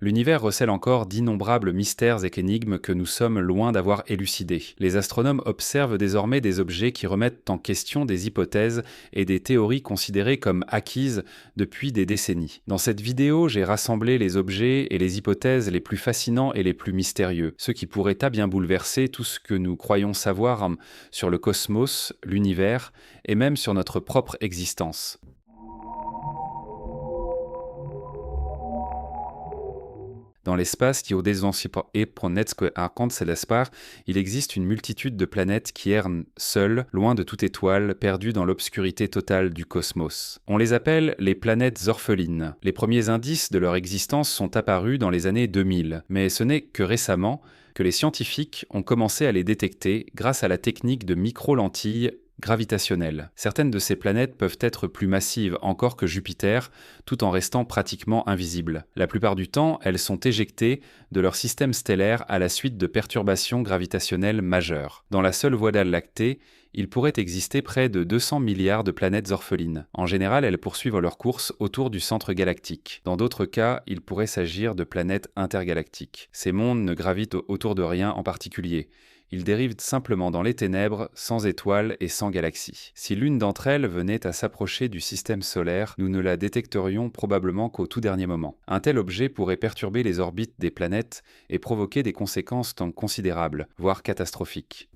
L'univers recèle encore d'innombrables mystères et énigmes que nous sommes loin d'avoir élucidés. Les astronomes observent désormais des objets qui remettent en question des hypothèses et des théories considérées comme acquises depuis des décennies. Dans cette vidéo, j'ai rassemblé les objets et les hypothèses les plus fascinants et les plus mystérieux, ceux qui pourraient à bien bouleverser tout ce que nous croyons savoir sur le cosmos, l'univers et même sur notre propre existence. Dans l'espace, il existe une multitude de planètes qui errent seules, loin de toute étoile, perdues dans l'obscurité totale du cosmos. On les appelle les planètes orphelines. Les premiers indices de leur existence sont apparus dans les années 2000, mais ce n'est que récemment que les scientifiques ont commencé à les détecter grâce à la technique de micro-lentilles gravitationnelles. Certaines de ces planètes peuvent être plus massives encore que Jupiter, tout en restant pratiquement invisibles. La plupart du temps, elles sont éjectées de leur système stellaire à la suite de perturbations gravitationnelles majeures. Dans la seule Voie lactée, il pourrait exister près de 200 milliards de planètes orphelines. En général, elles poursuivent leur course autour du centre galactique. Dans d'autres cas, il pourrait s'agir de planètes intergalactiques. Ces mondes ne gravitent autour de rien en particulier. Ils dérivent simplement dans les ténèbres, sans étoiles et sans galaxies. Si l'une d'entre elles venait à s'approcher du système solaire, nous ne la détecterions probablement qu'au tout dernier moment. Un tel objet pourrait perturber les orbites des planètes et provoquer des conséquences considérables, voire catastrophiques.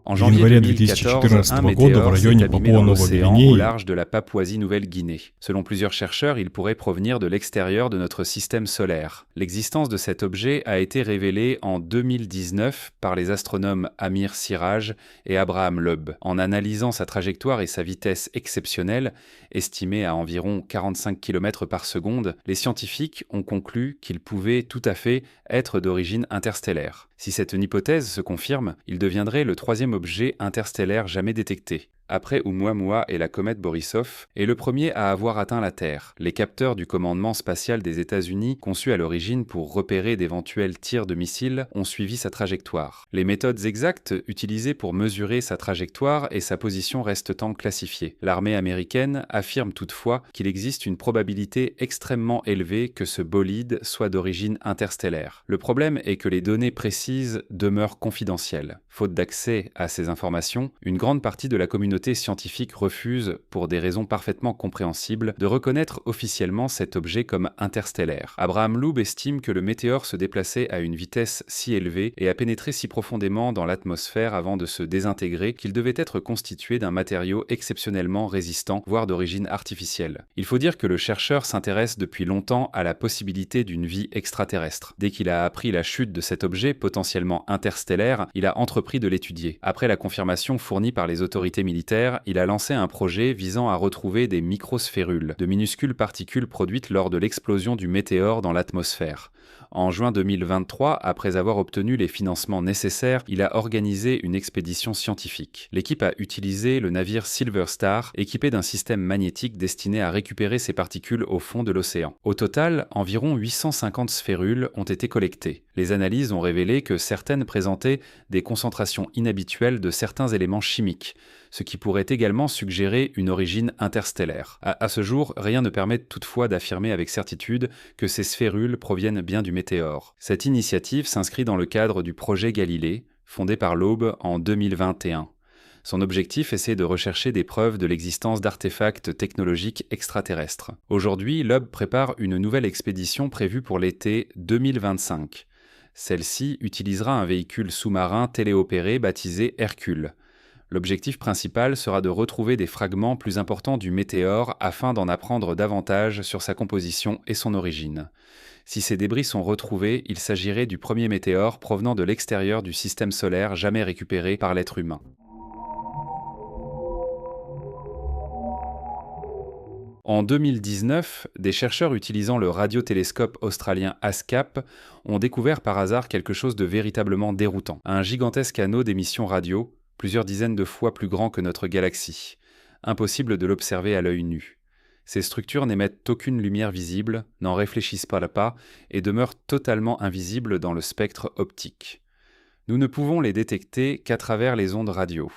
En janvier 2014, un météore s'est abîmé dans l'océan au large de la Papouasie-Nouvelle-Guinée. Selon plusieurs chercheurs, il pourrait provenir de l'extérieur de notre système solaire. L'existence de cet objet a été révélée en 2019 par les astronomes Amir Siraj et Abraham Loeb. En analysant sa trajectoire et sa vitesse exceptionnelle, estimée à environ 45 km par seconde, les scientifiques ont conclu qu'il pouvait tout à fait être d'origine interstellaire. Si cette hypothèse se confirme, il deviendrait le troisième objet interstellaire jamais détecté, après Oumuamua et la comète Borisov, est le premier à avoir atteint la Terre. Les capteurs du commandement spatial des États-Unis, conçus à l'origine pour repérer d'éventuels tirs de missiles, ont suivi sa trajectoire. Les méthodes exactes utilisées pour mesurer sa trajectoire et sa position restent classifiées. L'armée américaine affirme toutefois qu'il existe une probabilité extrêmement élevée que ce bolide soit d'origine interstellaire. Le problème est que les données précises demeurent confidentielles. Faute d'accès à ces informations, une grande partie de la communauté scientifique refuse, pour des raisons parfaitement compréhensibles, de reconnaître officiellement cet objet comme interstellaire. Abraham Loeb estime que le météore se déplaçait à une vitesse si élevée et a pénétré si profondément dans l'atmosphère avant de se désintégrer qu'il devait être constitué d'un matériau exceptionnellement résistant, voire d'origine artificielle. Il faut dire que le chercheur s'intéresse depuis longtemps à la possibilité d'une vie extraterrestre. Dès qu'il a appris la chute de cet objet potentiellement interstellaire, il a entrepris de l'étudier. Après la confirmation fournie par les autorités militaires, il a lancé un projet visant à retrouver des microsphérules, de minuscules particules produites lors de l'explosion du météore dans l'atmosphère. En juin 2023, après avoir obtenu les financements nécessaires, il a organisé une expédition scientifique. L'équipe a utilisé le navire Silver Star, équipé d'un système magnétique destiné à récupérer ces particules au fond de l'océan. Au total, environ 850 sphérules ont été collectées. Les analyses ont révélé que certaines présentaient des concentrations inhabituelles de certains éléments chimiques, ce qui pourrait également suggérer une origine interstellaire. À ce jour, rien ne permet toutefois d'affirmer avec certitude que ces sphérules proviennent bien du météore. Cette initiative s'inscrit dans le cadre du projet Galilée, fondé par Loeb en 2021. Son objectif est de rechercher des preuves de l'existence d'artefacts technologiques extraterrestres. Aujourd'hui, Loeb prépare une nouvelle expédition prévue pour l'été 2025. Celle-ci utilisera un véhicule sous-marin téléopéré baptisé Hercule. L'objectif principal sera de retrouver des fragments plus importants du météore afin d'en apprendre davantage sur sa composition et son origine. Si ces débris sont retrouvés, il s'agirait du premier météore provenant de l'extérieur du système solaire jamais récupéré par l'être humain. En 2019, des chercheurs utilisant le radiotélescope australien ASCAP ont découvert par hasard quelque chose de véritablement déroutant. Un gigantesque anneau d'émission radio, plusieurs dizaines de fois plus grand que notre galaxie. Impossible de l'observer à l'œil nu. Ces structures n'émettent aucune lumière visible, n'en réfléchissent pas et demeurent totalement invisibles dans le spectre optique. Nous ne pouvons les détecter qu'à travers les ondes radio.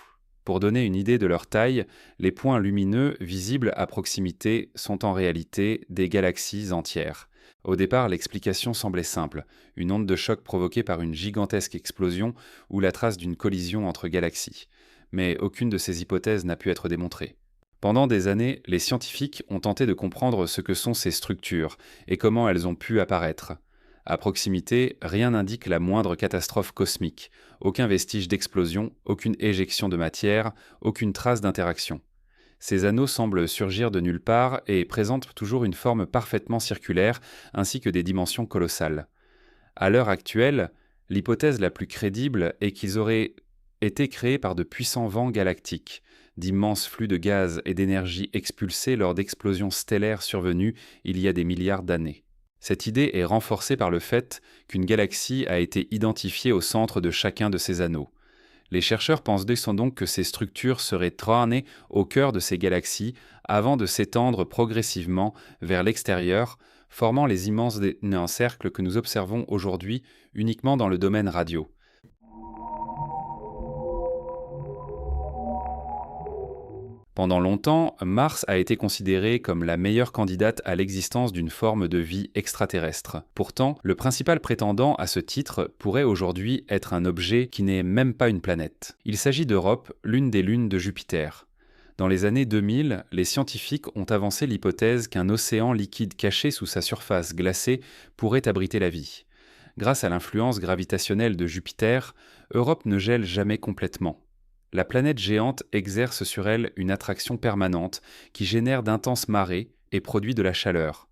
Pour donner une idée de leur taille, les points lumineux visibles à proximité sont en réalité des galaxies entières. Au départ, l'explication semblait simple, une onde de choc provoquée par une gigantesque explosion ou la trace d'une collision entre galaxies. Mais aucune de ces hypothèses n'a pu être démontrée. Pendant des années, les scientifiques ont tenté de comprendre ce que sont ces structures et comment elles ont pu apparaître. À proximité, rien n'indique la moindre catastrophe cosmique, aucun vestige d'explosion, aucune éjection de matière, aucune trace d'interaction. Ces anneaux semblent surgir de nulle part et présentent toujours une forme parfaitement circulaire ainsi que des dimensions colossales. À l'heure actuelle, l'hypothèse la plus crédible est qu'ils auraient été créés par de puissants vents galactiques, d'immenses flux de gaz et d'énergie expulsés lors d'explosions stellaires survenues il y a des milliards d'années. Cette idée est renforcée par le fait qu'une galaxie a été identifiée au centre de chacun de ces anneaux. Les chercheurs pensent donc que ces structures seraient traînées au cœur de ces galaxies avant de s'étendre progressivement vers l'extérieur, formant les immenses cercles que nous observons aujourd'hui uniquement dans le domaine radio. Pendant longtemps, Mars a été considéré comme la meilleure candidate à l'existence d'une forme de vie extraterrestre. Pourtant, le principal prétendant à ce titre pourrait aujourd'hui être un objet qui n'est même pas une planète. Il s'agit d'Europe, l'une des lunes de Jupiter. Dans les années 2000, les scientifiques ont avancé l'hypothèse qu'un océan liquide caché sous sa surface glacée pourrait abriter la vie. Grâce à l'influence gravitationnelle de Jupiter, Europe ne gèle jamais complètement. La planète géante exerce sur elle une attraction permanente qui génère d'intenses marées et produit de la chaleur.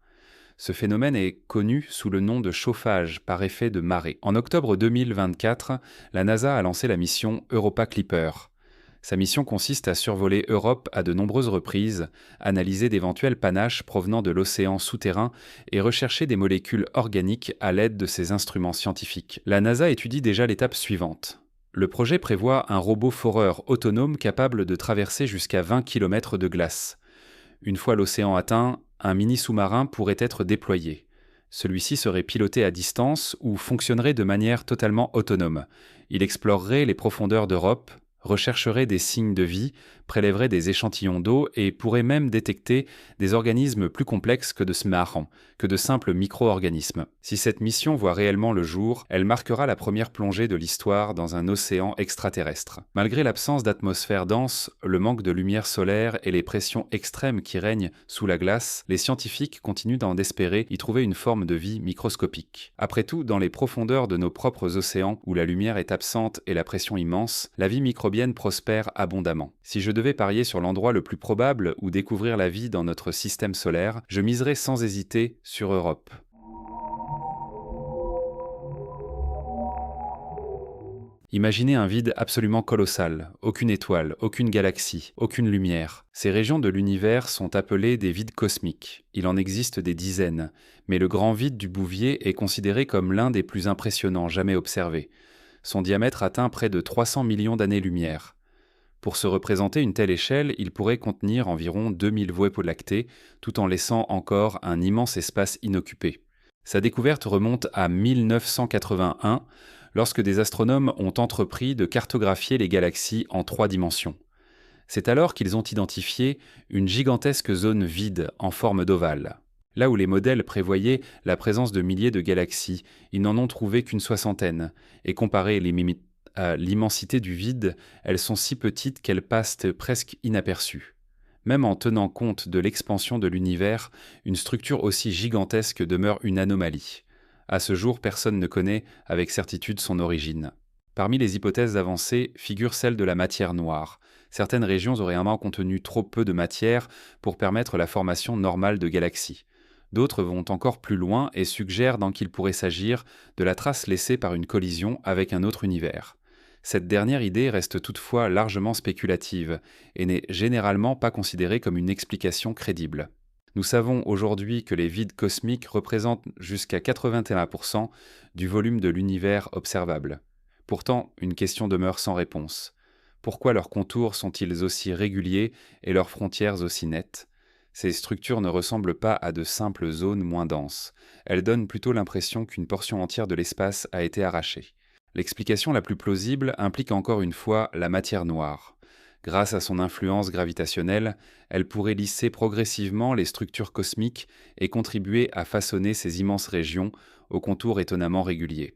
Ce phénomène est connu sous le nom de chauffage par effet de marée. En octobre 2024, la NASA a lancé la mission Europa Clipper. Sa mission consiste à survoler Europe à de nombreuses reprises, analyser d'éventuels panaches provenant de l'océan souterrain et rechercher des molécules organiques à l'aide de ses instruments scientifiques. La NASA étudie déjà l'étape suivante. Le projet prévoit un robot foreur autonome capable de traverser jusqu'à 20 km de glace. Une fois l'océan atteint, un mini-sous-marin pourrait être déployé. Celui-ci serait piloté à distance ou fonctionnerait de manière totalement autonome. Il explorerait les profondeurs d'Europe, rechercherait des signes de vie, prélèverait des échantillons d'eau et pourrait même détecter des organismes plus complexes que de simples micro-organismes. Si cette mission voit réellement le jour, elle marquera la première plongée de l'histoire dans un océan extraterrestre. Malgré l'absence d'atmosphère dense, le manque de lumière solaire et les pressions extrêmes qui règnent sous la glace, les scientifiques continuent d'espérer y trouver une forme de vie microscopique. Après tout, dans les profondeurs de nos propres océans, où la lumière est absente et la pression immense, la vie microbienne prospère abondamment. Si je devais parier sur l'endroit le plus probable où découvrir la vie dans notre système solaire, je miserais sans hésiter sur Europe. Imaginez un vide absolument colossal, aucune étoile, aucune galaxie, aucune lumière. Ces régions de l'univers sont appelées des vides cosmiques. Il en existe des dizaines, mais le grand vide du Bouvier est considéré comme l'un des plus impressionnants jamais observés. Son diamètre atteint près de 300 millions d'années-lumière. Pour se représenter une telle échelle, il pourrait contenir environ 2000 Voies lactées, tout en laissant encore un immense espace inoccupé. Sa découverte remonte à 1981, lorsque des astronomes ont entrepris de cartographier les galaxies en 3 dimensions. C'est alors qu'ils ont identifié une gigantesque zone vide en forme d'ovale. Là où les modèles prévoyaient la présence de milliers de galaxies, ils n'en ont trouvé qu'une soixantaine, et comparé à l'immensité du vide, elles sont si petites qu'elles passent presque inaperçues. Même en tenant compte de l'expansion de l'univers, une structure aussi gigantesque demeure une anomalie. À ce jour, personne ne connaît avec certitude son origine. Parmi les hypothèses avancées figure celle de la matière noire. Certaines régions auraient contenu trop peu de matière pour permettre la formation normale de galaxies. D'autres vont encore plus loin et suggèrent qu'il pourrait s'agir de la trace laissée par une collision avec un autre univers. Cette dernière idée reste toutefois largement spéculative et n'est généralement pas considérée comme une explication crédible. Nous savons aujourd'hui que les vides cosmiques représentent jusqu'à 81% du volume de l'univers observable. Pourtant, une question demeure sans réponse. Pourquoi leurs contours sont-ils aussi réguliers et leurs frontières aussi nettes ? Ces structures ne ressemblent pas à de simples zones moins denses. Elles donnent plutôt l'impression qu'une portion entière de l'espace a été arrachée. L'explication la plus plausible implique encore une fois la matière noire. Grâce à son influence gravitationnelle, elle pourrait lisser progressivement les structures cosmiques et contribuer à façonner ces immenses régions aux contours étonnamment réguliers.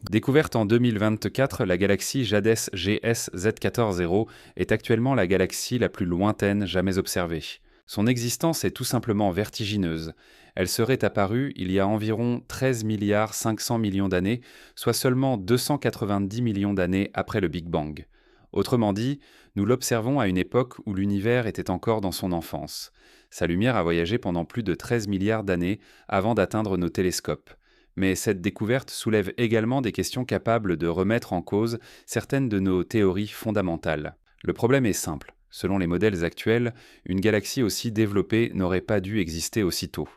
Découverte en 2024, la galaxie JADES GS Z14-0 est actuellement la galaxie la plus lointaine jamais observée. Son existence est tout simplement vertigineuse. Elle serait apparue il y a environ 13 milliards 500 millions d'années, soit seulement 290 millions d'années après le Big Bang. Autrement dit, nous l'observons à une époque où l'univers était encore dans son enfance. Sa lumière a voyagé pendant plus de 13 milliards d'années avant d'atteindre nos télescopes. Mais cette découverte soulève également des questions capables de remettre en cause certaines de nos théories fondamentales. Le problème est simple. Selon les modèles actuels, une galaxie aussi développée n'aurait pas dû exister aussitôt.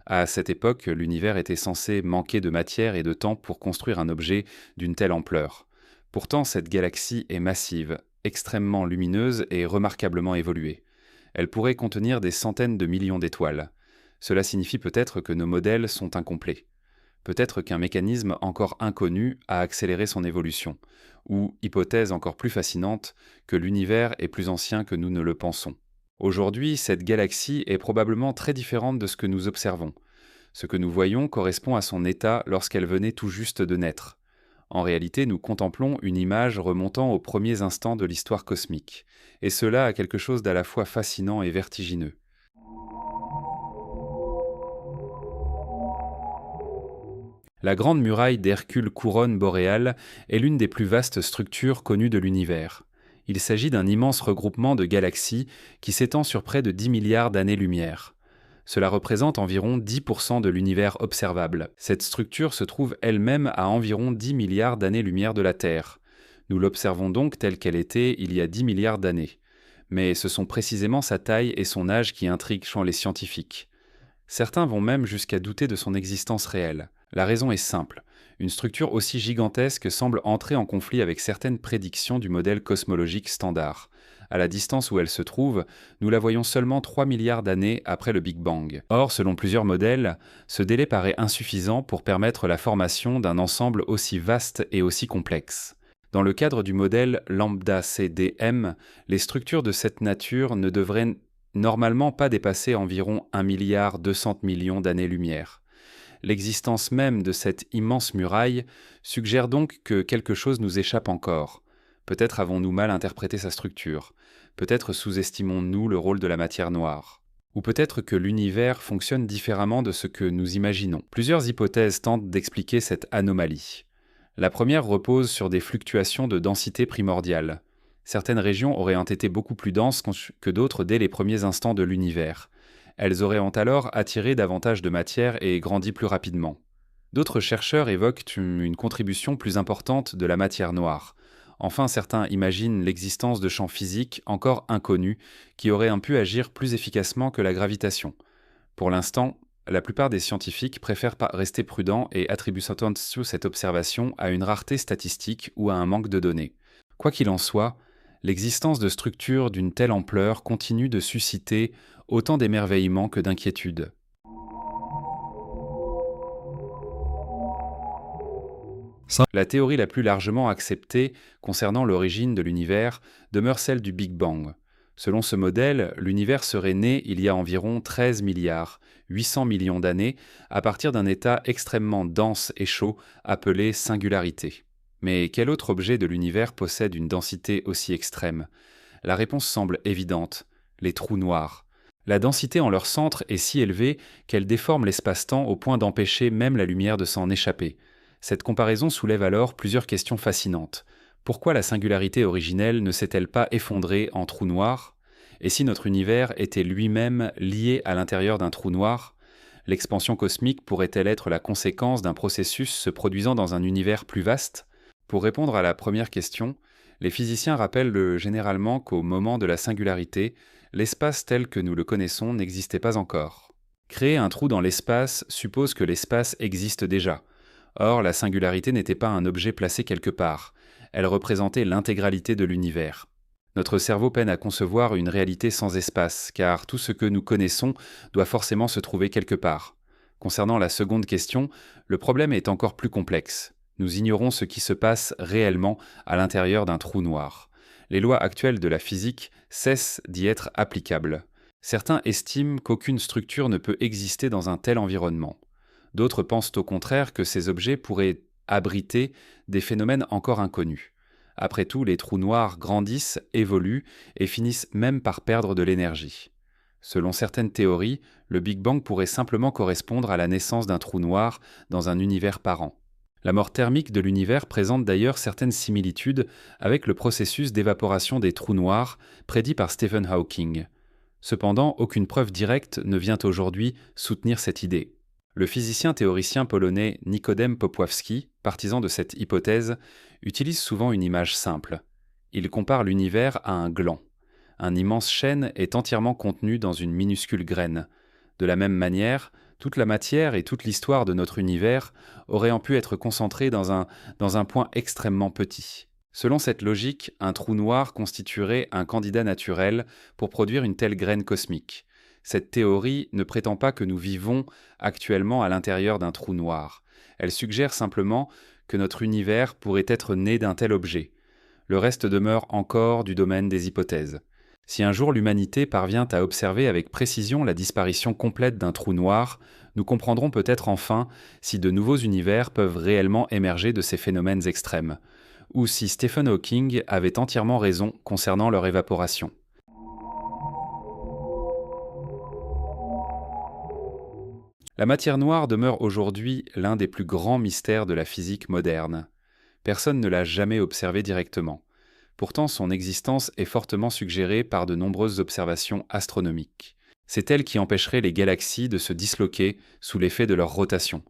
À cette époque, l'univers était censé manquer de matière et de temps pour construire un objet d'une telle ampleur. Pourtant, cette galaxie est massive, extrêmement lumineuse et remarquablement évoluée. Elle pourrait contenir des centaines de millions d'étoiles. Cela signifie peut-être que nos modèles sont incomplets. Peut-être qu'un mécanisme encore inconnu a accéléré son évolution, ou, hypothèse encore plus fascinante, que l'univers est plus ancien que nous ne le pensons. Aujourd'hui, cette galaxie est probablement très différente de ce que nous observons. Ce que nous voyons correspond à son état lorsqu'elle venait tout juste de naître. En réalité, nous contemplons une image remontant aux premiers instants de l'histoire cosmique, et cela a quelque chose d'à la fois fascinant et vertigineux. La Grande Muraille d'Hercule couronne boréale est l'une des plus vastes structures connues de l'univers. Il s'agit d'un immense regroupement de galaxies qui s'étend sur près de 10 milliards d'années-lumière. Cela représente environ 10% de l'univers observable. Cette structure se trouve elle-même à environ 10 milliards d'années-lumière de la Terre. Nous l'observons donc telle qu'elle était il y a 10 milliards d'années. Mais ce sont précisément sa taille et son âge qui intriguent les scientifiques. Certains vont même jusqu'à douter de son existence réelle. La raison est simple. Une structure aussi gigantesque semble entrer en conflit avec certaines prédictions du modèle cosmologique standard. À la distance où elle se trouve, nous la voyons seulement 3 milliards d'années après le Big Bang. Or, selon plusieurs modèles, ce délai paraît insuffisant pour permettre la formation d'un ensemble aussi vaste et aussi complexe. Dans le cadre du modèle lambda-CDM, les structures de cette nature ne devraient normalement pas dépasser environ 1,2 milliard d'années-lumière. L'existence même de cette immense muraille suggère donc que quelque chose nous échappe encore. Peut-être avons-nous mal interprété sa structure, peut-être sous-estimons-nous le rôle de la matière noire, ou peut-être que l'univers fonctionne différemment de ce que nous imaginons. Plusieurs hypothèses tentent d'expliquer cette anomalie. La première repose sur des fluctuations de densité primordiale. Certaines régions auraient été beaucoup plus denses que d'autres dès les premiers instants de l'univers. Elles auraient alors attiré davantage de matière et grandi plus rapidement. D'autres chercheurs évoquent une contribution plus importante de la matière noire. Enfin, certains imaginent l'existence de champs physiques encore inconnus qui auraient pu agir plus efficacement que la gravitation. Pour l'instant, la plupart des scientifiques préfèrent rester prudents et attribuent cette observation à une rareté statistique ou à un manque de données. Quoi qu'il en soit, l'existence de structures d'une telle ampleur continue de susciter autant d'émerveillement que d'inquiétude. La théorie la plus largement acceptée concernant l'origine de l'univers demeure celle du Big Bang. Selon ce modèle, l'univers serait né il y a environ 13 milliards 800 millions d'années à partir d'un état extrêmement dense et chaud appelé singularité. Mais quel autre objet de l'univers possède une densité aussi extrême ? La réponse semble évidente, les trous noirs. La densité en leur centre est si élevée qu'elle déforme l'espace-temps au point d'empêcher même la lumière de s'en échapper. Cette comparaison soulève alors plusieurs questions fascinantes. Pourquoi la singularité originelle ne s'est-elle pas effondrée en trou noir ? Et si notre univers était lui-même lié à l'intérieur d'un trou noir ? L'expansion cosmique pourrait-elle être la conséquence d'un processus se produisant dans un univers plus vaste ? Pour répondre à la première question, les physiciens rappellent généralement qu'au moment de la singularité, l'espace tel que nous le connaissons n'existait pas encore. Créer un trou dans l'espace suppose que l'espace existe déjà. Or, la singularité n'était pas un objet placé quelque part. Elle représentait l'intégralité de l'univers. Notre cerveau peine à concevoir une réalité sans espace, car tout ce que nous connaissons doit forcément se trouver quelque part. Concernant la seconde question, le problème est encore plus complexe. Nous ignorons ce qui se passe réellement à l'intérieur d'un trou noir. Les lois actuelles de la physique cessent d'y être applicables. Certains estiment qu'aucune structure ne peut exister dans un tel environnement. D'autres pensent au contraire que ces objets pourraient abriter des phénomènes encore inconnus. Après tout, les trous noirs grandissent, évoluent et finissent même par perdre de l'énergie. Selon certaines théories, le Big Bang pourrait simplement correspondre à la naissance d'un trou noir dans un univers parent. La mort thermique de l'univers présente d'ailleurs certaines similitudes avec le processus d'évaporation des trous noirs prédit par Stephen Hawking. Cependant, aucune preuve directe ne vient aujourd'hui soutenir cette idée. Le physicien théoricien polonais Nikodem Popławski, partisan de cette hypothèse, utilise souvent une image simple. Il compare l'univers à un gland. Un immense chêne est entièrement contenu dans une minuscule graine. De la même manière, toute la matière et toute l'histoire de notre univers auraient pu être concentrées dans un point extrêmement petit. Selon cette logique, un trou noir constituerait un candidat naturel pour produire une telle graine cosmique. Cette théorie ne prétend pas que nous vivons actuellement à l'intérieur d'un trou noir. Elle suggère simplement que notre univers pourrait être né d'un tel objet. Le reste demeure encore du domaine des hypothèses. Si un jour l'humanité parvient à observer avec précision la disparition complète d'un trou noir, nous comprendrons peut-être enfin si de nouveaux univers peuvent réellement émerger de ces phénomènes extrêmes, ou si Stephen Hawking avait entièrement raison concernant leur évaporation. La matière noire demeure aujourd'hui l'un des plus grands mystères de la physique moderne. Personne ne l'a jamais observée directement. Pourtant, son existence est fortement suggérée par de nombreuses observations astronomiques. C'est elle qui empêcherait les galaxies de se disloquer sous l'effet de leur rotation.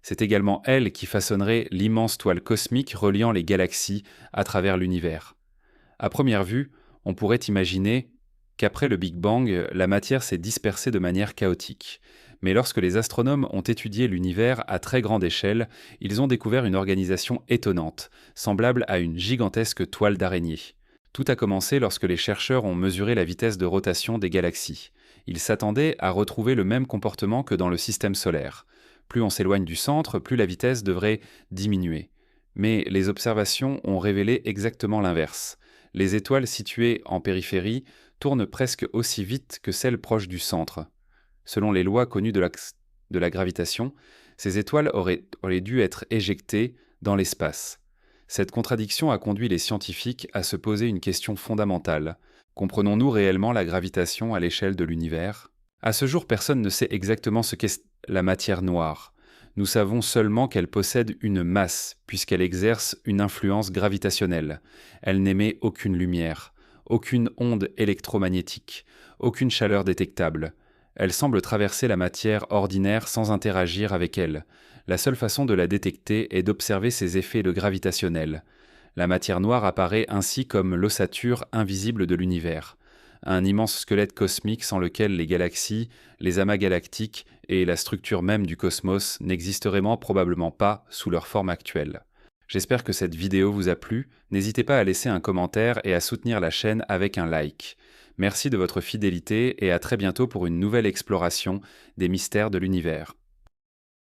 C'est également elle qui façonnerait l'immense toile cosmique reliant les galaxies à travers l'univers. À première vue, on pourrait imaginer qu'après le Big Bang, la matière s'est dispersée de manière chaotique. Mais lorsque les astronomes ont étudié l'univers à très grande échelle, ils ont découvert une organisation étonnante, semblable à une gigantesque toile d'araignée. Tout a commencé lorsque les chercheurs ont mesuré la vitesse de rotation des galaxies. Ils s'attendaient à retrouver le même comportement que dans le système solaire. Plus on s'éloigne du centre, plus la vitesse devrait diminuer. Mais les observations ont révélé exactement l'inverse. Les étoiles situées en périphérie tournent presque aussi vite que celles proches du centre. Selon les lois connues de la gravitation, ces étoiles auraient dû être éjectées dans l'espace. Cette contradiction a conduit les scientifiques à se poser une question fondamentale. Comprenons-nous réellement la gravitation à l'échelle de l'univers ? À ce jour, personne ne sait exactement ce qu'est la matière noire. Nous savons seulement qu'elle possède une masse, puisqu'elle exerce une influence gravitationnelle. Elle n'émet aucune lumière, aucune onde électromagnétique, aucune chaleur détectable. Elle semble traverser la matière ordinaire sans interagir avec elle. La seule façon de la détecter est d'observer ses effets gravitationnels. La matière noire apparaît ainsi comme l'ossature invisible de l'univers, un immense squelette cosmique sans lequel les galaxies, les amas galactiques et la structure même du cosmos n'existeraient probablement pas sous leur forme actuelle. J'espère que cette vidéo vous a plu. N'hésitez pas à laisser un commentaire et à soutenir la chaîne avec un like. Merci de votre fidélité et à très bientôt pour une nouvelle exploration des mystères de l'univers.